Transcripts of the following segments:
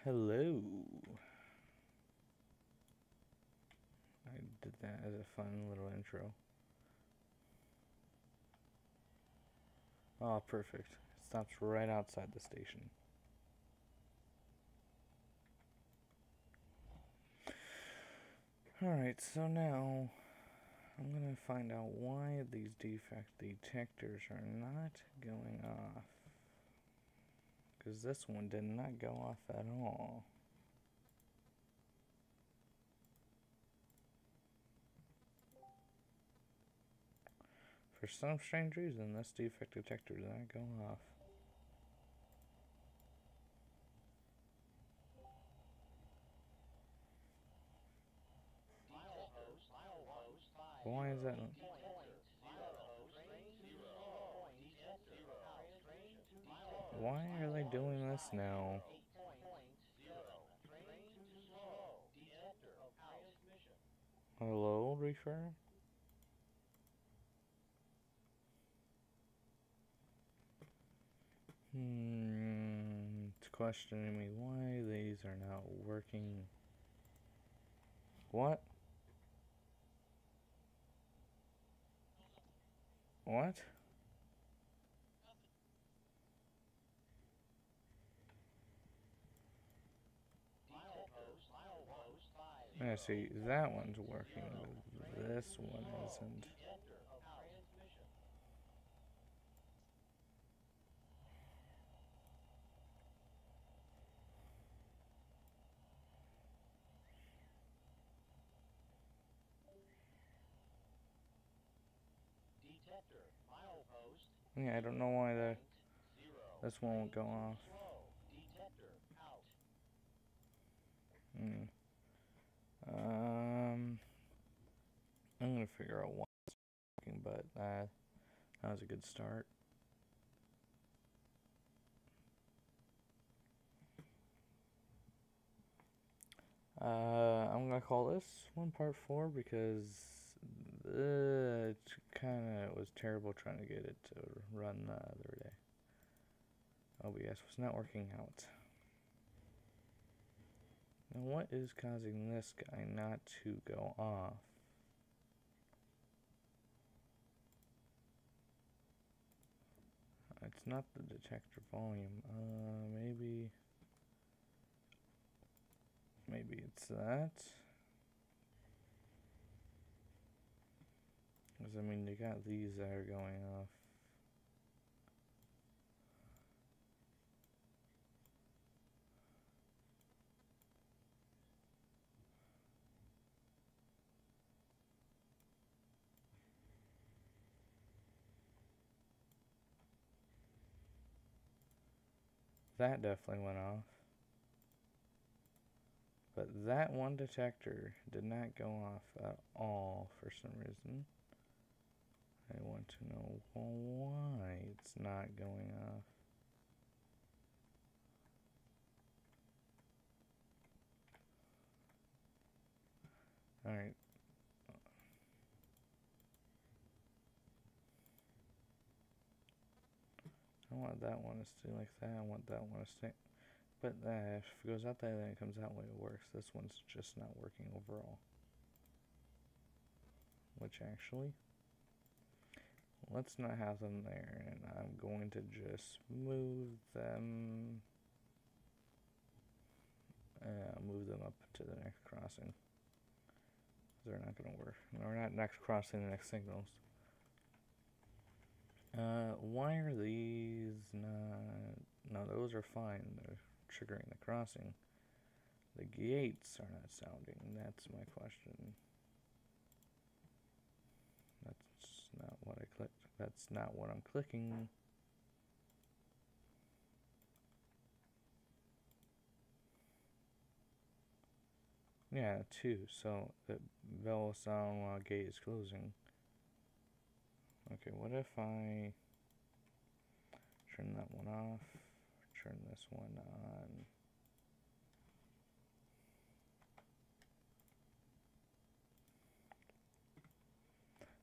Hello. I did that as a fun little intro. Oh, perfect. It stops right outside the station. Alright, so now I'm going to find out why these defect detectors are not going off. Because this one did not go off at all. For some strange reason, this defect detector did not go off. Why is that? Why are they doing this now? Hello, reefer? It's questioning me why these are not working. What? What? I see, that one's working, but this one isn't. Yeah, I don't know why this one won't go off. I'm gonna figure out why it's working, but that was a good start. I'm gonna call this one part 4 because it kinda was terrible trying to get it to run the other day. OBS was not working out. Now what is causing this guy not to go off? It's not the detector volume. Maybe it's that. Because I mean, you got these that are going off. That definitely went off. But that one detector did not go off at all for some reason. I want to know why it's not going off. Alright. I want that one to stay like that. I want that one to stay. But if it goes out there, then it comes that way, it works. This one's just not working overall. Which actually, let's not have them there. And I'm going to just move them. Move them up to the next crossing. They're not going to work. We're not next crossing the next signals. Why are these not... No, those are fine. They're triggering the crossing. The gates are not sounding. That's my question. That's not what I clicked. That's not what I'm clicking. Yeah, 2. So the bell will sound while gate is closing. Okay, what if I turn that one off, turn this one on?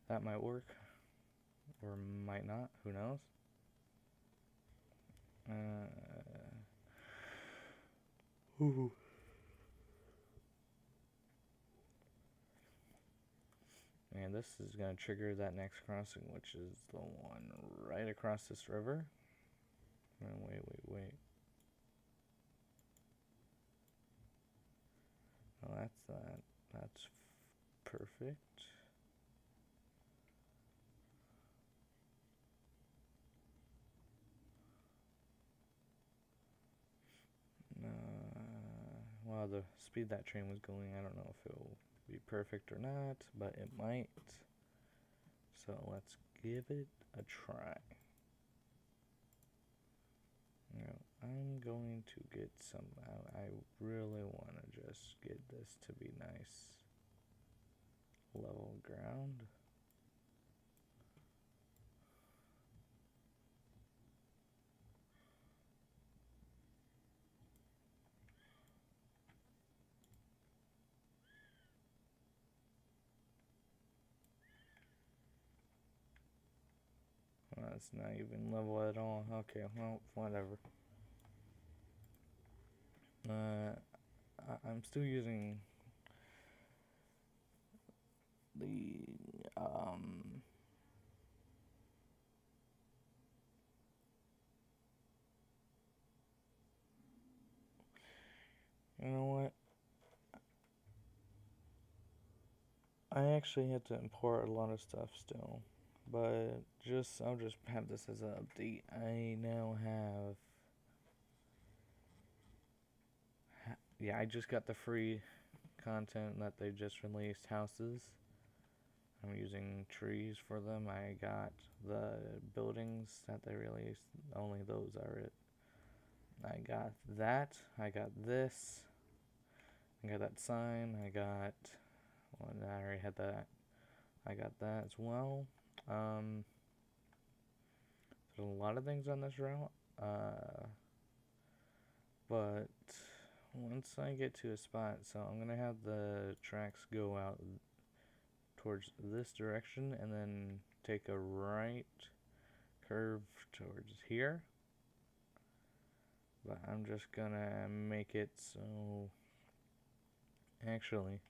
That might work, or might not, who knows? Ooh. And this is going to trigger that next crossing, which is the one right across this river. Oh, wait. Oh, that's that. That's perfect. Well, the speed that train was going, I don't know if it'll be perfect or not, but it might. So let's give it a try. Now, I'm going to get some, I really want to just get this to be nice. Level ground. Well, that's not even level at all. Okay, well, whatever. I'm still using the you know what? I actually had to import a lot of stuff still, but I'll just have this as an update. I now have, yeah, I just got the free content that they just released, houses. I'm using trees for them. I got the buildings that they released, only those are it. I got that, I got this, I got that sign, I got, well, I already had that. I got that as well. There's a lot of things on this route, but once I get to a spot, so I'm gonna have the tracks go out towards this direction and then take a right curve towards here. But I'm just gonna make it so, actually,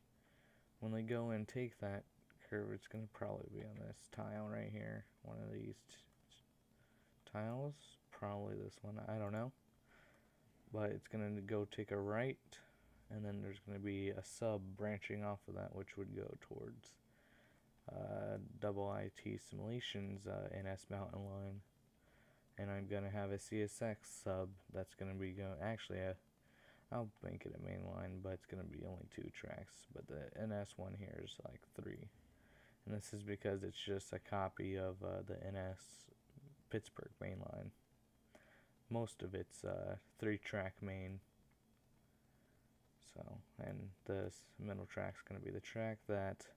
when they go and take that curve, it's gonna probably be on this tile right here. One of these tiles, probably this one, I don't know. But it's gonna go take a right, and then there's gonna be a sub branching off of that, which would go towards double IT simulations NS mountain line. And I'm gonna have a CSX sub that's gonna be going, actually I'll make it a main line, but it's gonna be only 2 tracks, but the NS one here is like 3. And this is because it's just a copy of the NS Pittsburgh main line. Most of it's 3-track main. So, and this middle track's gonna be the track that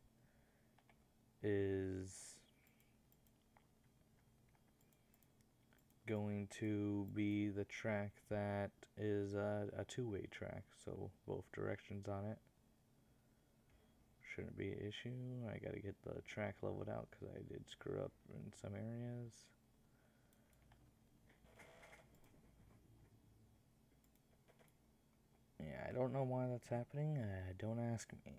is going to be the track that is a 2-way track, so both directions on it. Shouldn't be an issue. I gotta get the track leveled out because I did screw up in some areas. Yeah, I don't know why that's happening. Don't ask me.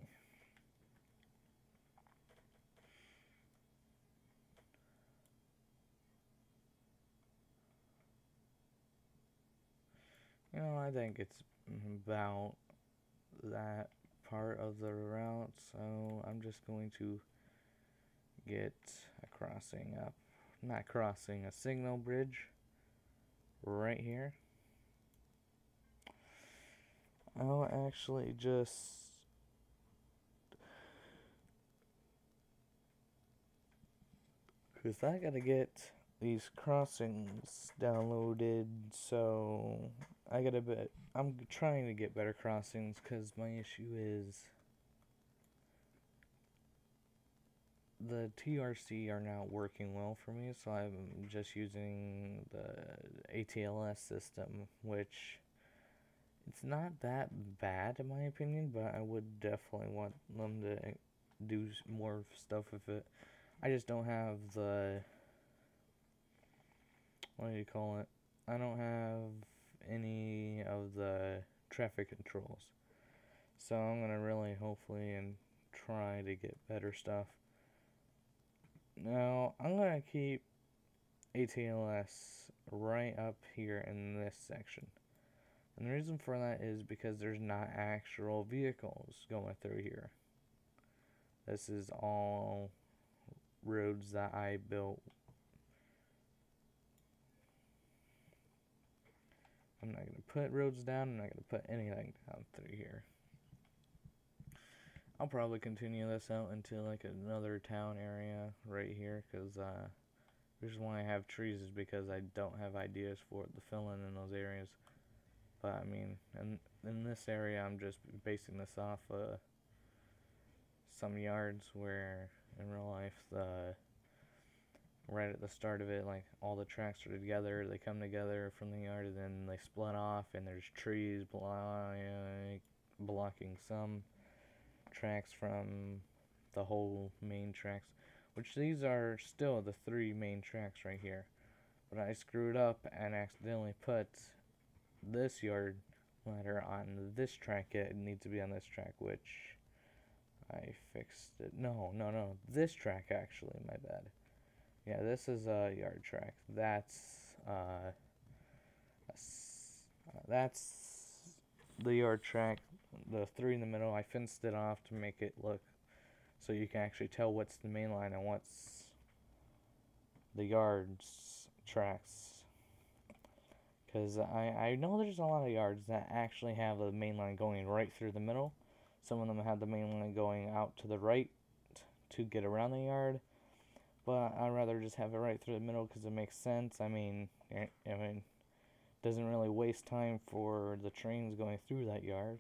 You know, I think it's about that part of the route, so I'm just going to get a crossing up. Not crossing, a signal bridge right here. I'll actually just because I gotta get these crossings downloaded, so I gotta bet I'm trying to get better crossings because my issue is the TRC are not working well for me, so I'm just using the ATLS system, which it's not that bad in my opinion, but I would definitely want them to do more stuff with it. I just don't have the, what do you call it? I don't have any of the traffic controls. So I'm gonna really hopefully and try to get better stuff. Now I'm gonna keep ATLS right up here in this section. And the reason for that is because there's not actual vehicles going through here. This is all roads that I built. I'm not going to put roads down. I'm not going to put anything down through here. I'll probably continue this out into like another town area right here, because the reason why I have trees is because I don't have ideas for the fill-in those areas. But I mean, in this area, I'm just basing this off some yards where in real life, right at the start of it, like all the tracks are together, they come together from the yard, and then they split off, and there's trees blocking some tracks from the whole main tracks, which these are still the 3 main tracks right here. But I screwed up and accidentally put this yard ladder on this track. It needs to be on this track, which I fixed it. No, this track actually, my bad. Yeah, this is a yard track. That's the yard track. The 3 in the middle, I fenced it off to make it look so you can actually tell what's the main line and what's the yard's tracks. Because I know there's a lot of yards that actually have the main line going right through the middle. Some of them have the main line going out to the right to get around the yard. But I'd rather just have it right through the middle because it makes sense. I mean, it doesn't really waste time for the trains going through that yard.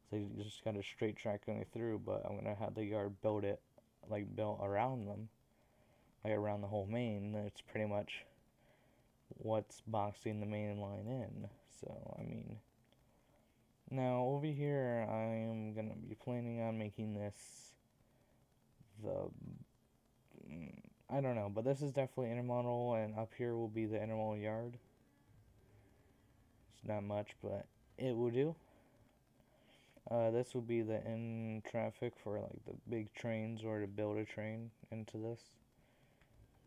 So you just got a straight track going through, but I'm going to have the yard built around them. Like around the whole main. It's pretty much what's boxing the main line in. So, I mean, now over here I am going to be planning on making this I don't know, but this is definitely intermodal, and up here will be the intermodal yard. It's not much, but it will do. This will be the in traffic for like the big trains or to build a train into this.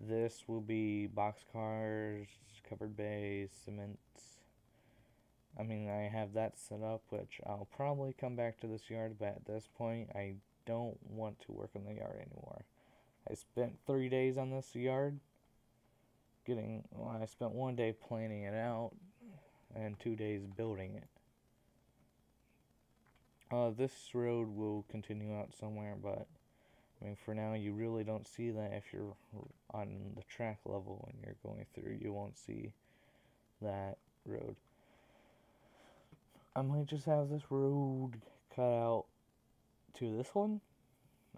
This will be boxcars, covered bays, cement. I mean, I have that set up, which I'll probably come back to this yard, but at this point, I don't want to work on the yard anymore. I spent 3 days on this yard. I spent 1 day planning it out and 2 days building it. This road will continue out somewhere, but I mean, for now, you really don't see that if you're on the track level and you're going through. You won't see that road. I might just have this road cut out to this one.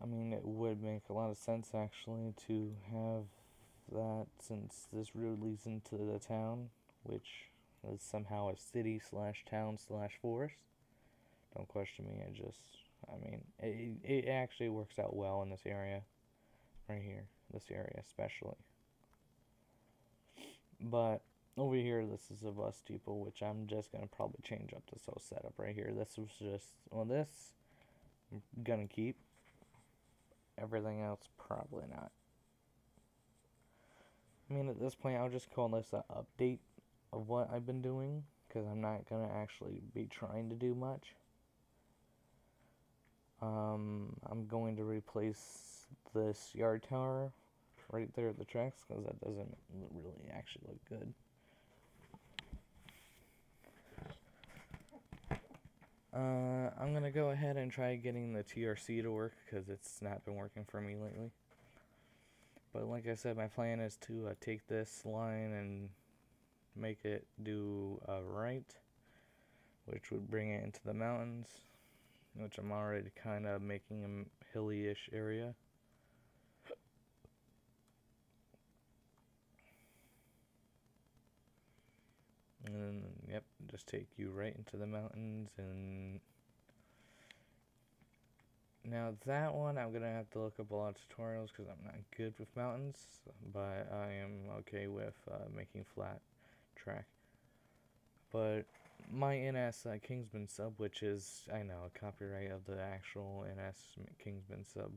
I mean, it would make a lot of sense, actually, to have that, since this road leads into the town, which is somehow a city / town / forest. Don't question me, it actually works out well in this area, right here, this area especially. But over here, this is a bus depot, which I'm just going to probably change up this whole setup right here. This was just, this I'm going to keep. Everything else, probably not. I mean, at this point, I'll just call this an update of what I've been doing, because I'm not going to actually be trying to do much. I'm going to replace this yard tower right there at the tracks, because that doesn't really actually look good. I'm going to go ahead and try getting the TRC to work, because it's not been working for me lately. But like I said, my plan is to take this line and make it do a right, which would bring it into the mountains, which I'm already kind of making a hilly-ish area. And then, yep, just take you right into the mountains. And now that one, I'm gonna have to look up a lot of tutorials because I'm not good with mountains, but I am okay with making flat track. But my NS Kingsman sub, which is, I know, a copyright of the actual NS Kingsman sub.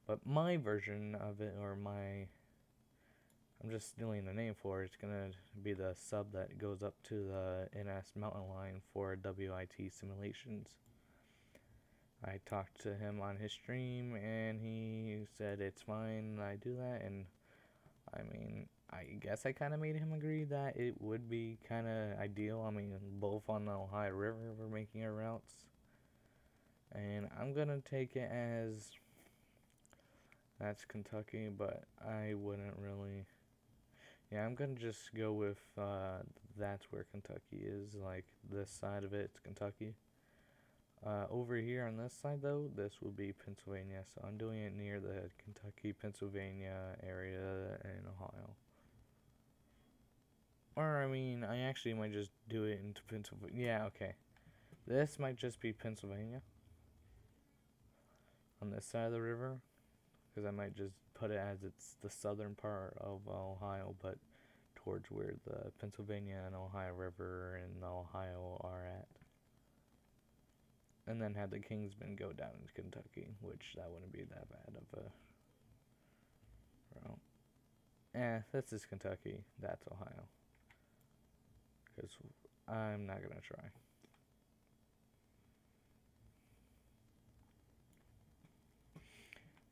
But my version of it, or my, I'm just stealing the name for it, it's gonna be the sub that goes up to the NS mountain line for WIT simulations. I talked to him on his stream, and he said it's fine I do that, and I mean, I guess I kind of made him agree that it would be kind of ideal. I mean, both on the Ohio River we're making our routes, and I'm gonna take it as that's Kentucky, but I wouldn't really. Yeah, I'm gonna just go with that's where Kentucky is. Like this side of it's Kentucky. Over here on this side, though, this will be Pennsylvania, so I'm doing it near the Kentucky-Pennsylvania area in Ohio. Or, I mean, I actually might just do it into Pennsylvania. Yeah, okay. This might just be Pennsylvania on this side of the river, because I might just put it as it's the southern part of Ohio, but towards where the Pennsylvania and Ohio River and Ohio are at. And then have the Kingsmen go down into Kentucky, which that wouldn't be that bad of a route. This is Kentucky. That's Ohio. Because I'm not going to try.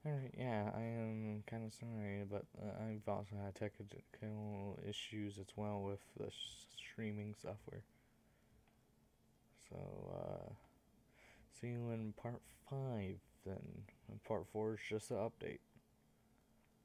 Alright, yeah, I am kind of sorry, but I've also had technical issues as well with the streaming software. So, see you in part 5 then. And part 4 is just an update.